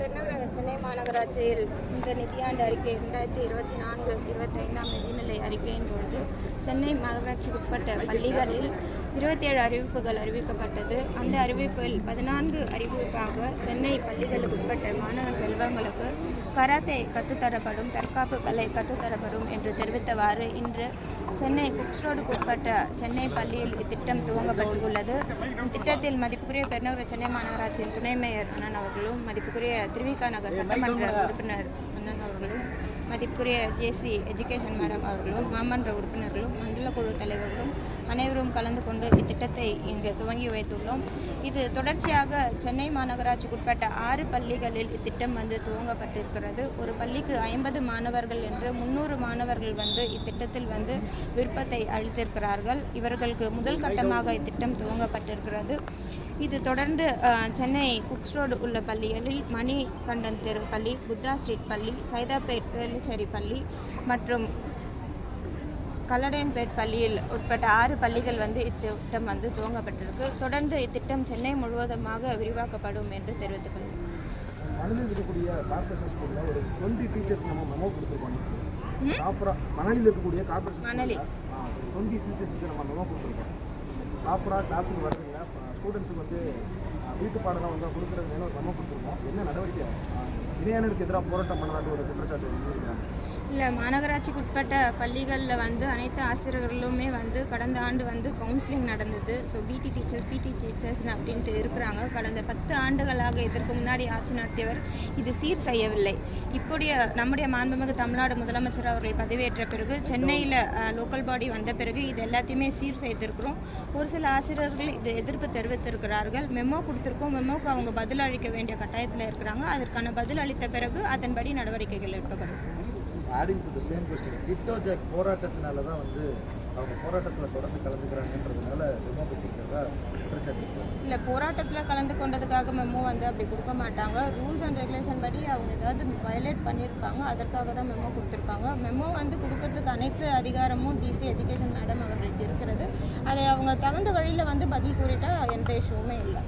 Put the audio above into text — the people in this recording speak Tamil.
பெருநகர சென்னை மாநகராட்சியில் இந்த நிதியாண்டு அறிக்கை 2024-25 நிதிநிலை அறிக்கையின் பொழுது சென்னை மாநகராட்சிக்கு உட்பட்ட பள்ளிகளில் 27 அறிவிப்புகள் அறிவிக்கப்பட்டது. அந்த அறிவிப்பில் 14 அறிவிப்பாக சென்னை பள்ளிகளுக்கு உட்பட்ட மாணவ செல்வங்களுக்கு கராத்தே கற்றுத்தரப்படும், தற்காப்பு கலை கற்றுத்தரப்படும் என்று தெரிவித்தவாறு இன்று சென்னை குக்ஸ் ரோடுக்கு உட்பட்ட சென்னை பள்ளியில் இத்திட்டம் துவங்கப்பட்டுள்ளது. இத்திட்டத்தில் மதிப்புக்குரிய பெருநகர சென்னை மாநகராட்சியின் துணை மேயர் அண்ணன் அவர்களும், மதிப்புக்குரிய திருவிக நகர் சட்டமன்ற உறுப்பினர் அண்ணன் அவர்களும், மதிப்புக்குரிய ஜேசி எஜுகேஷன் மேடம் அவர்களும், மாமன்ற உறுப்பினர்களும், மண்டல குழு தலைவர்களும் அனைவரும் கலந்து கொண்டு இத்திட்டத்தை இங்கு துவங்கி வைத்துள்ளோம். இது தொடர்ச்சியாக சென்னை மாநகராட்சிக்கு உட்பட்ட 6 பள்ளிகளில் இத்திட்டம் துவங்கப்பட்டிருக்கிறது. ஒரு பள்ளிக்கு 50 மாணவர்கள் என்று 300 மாணவர்கள் இத்திட்டத்தில் விருப்பத்தை அளித்திருக்கிறார்கள். இவர்களுக்கு முதல் கட்டமாக இத்திட்டம் துவங்கப்பட்டிருக்கிறது. இது தொடர்ந்து சென்னை குக்ஸ் ரோடு உள்ள பள்ளிகளில் மணிகண்டன் தெரு பள்ளி, புத்தா ஸ்ட்ரீட் பள்ளி, சைதாப்பேட் வேலுச்சேரி பள்ளி மற்றும் கல்லடையன்பேட் பள்ளியில் உட்பட்ட 6 பள்ளிகள் இத்திட்டம் துவங்கப்பட்டிருக்கு. தொடர்ந்து இத்திட்டம் சென்னை முழுவதுமாக விரிவாக்கப்படும் என்று தெரிவித்துக் கொள்கிறேன். மணலில் இருக்கக்கூடிய கார்பரேஷன் ஸ்கூலில் ஒரு 20 டீச்சர்ஸ் நம்ம மெமோ கொடுத்துருக்கோம். மணலில் இருக்கக்கூடிய கார்பரேஷன் 20 டீச்சர்ஸுக்கு நம்ம மெமோ கொடுத்துருக்கோம். ப்ராப்பராக கிளாஸுக்கு வரதில்லை, ஸ்டூடெண்ட்ஸுக்கு வீட்டு பாடலாம் கொடுக்குறது மேலே ஒரு மெமோ கொடுத்துருக்கோம். என்ன நடவடிக்கை இணையானதுக்கு எதிராக போராட்டம் பண்ணலான்னு ஒரு குற்றச்சாட்டு இருக்கிறாங்க. இல்லை, மாநகராட்சிக்கு உட்பட்ட பள்ளிகளில் அனைத்து ஆசிரியர்களுமே கடந்த ஆண்டு கவுன்சிலிங் நடந்தது. ஸோ பிடி டீச்சர்ஸ், பிடி டீச்சர்ஸ் அப்படின்ட்டு இருக்கிறாங்க. கடந்த 10 ஆண்டுகளாக இதற்கு முன்னாடி ஆட்சி நடத்தியவர் இது சீர் செய்யவில்லை. இப்போடைய நம்முடைய மாண்புமிகு தமிழ்நாடு முதலமைச்சர் அவர்கள் பதவியேற்ற பிறகு சென்னையில் லோக்கல் பாடி வந்த பிறகு இது எல்லாத்தையுமே சீர் செய்திருக்கிறோம். ஒரு சில ஆசிரியர்கள் இது எதிர்ப்பு தெரிவித்திருக்கிறார்கள். மெமோ கொடுத்துருக்கோம், மெமோக்கு அவங்க பதில் அளிக்க வேண்டிய கட்டாயத்தில் இருக்கிறாங்க. அதற்கான பதில் அளித்த பிறகு அதன்படி நடவடிக்கைகள் எடுக்கப்படும். Adding to the same question, TETO JAC போராட்டத்தினால தான் அவங்க போராட்டத்தில் தொடர்ந்து கலந்துக்கிறாங்கன்றதுனால மெமோ கொடுத்துருக்கிறதா குற்றச்சாட்டு. இல்லை, போராட்டத்தில் கலந்து கொண்டதுக்காக மெமோ அப்படி கொடுக்க மாட்டாங்க. ரூல்ஸ் அண்ட் ரெகுலேஷன் படி அவங்க ஏதாவது வயலேட் பண்ணியிருப்பாங்க, அதற்காக தான் மெமோ கொடுத்துருப்பாங்க. மெமோ கொடுக்கறதுக்கு அனைத்து அதிகாரமும் டிசி எஜுகேஷன் மேடம் அவர்களுக்கு இருக்கிறது. அதை அவங்க தகுந்த வழியில் பதில் கூறிட்டா எந்த இஷ்யூவுமே இல்லை.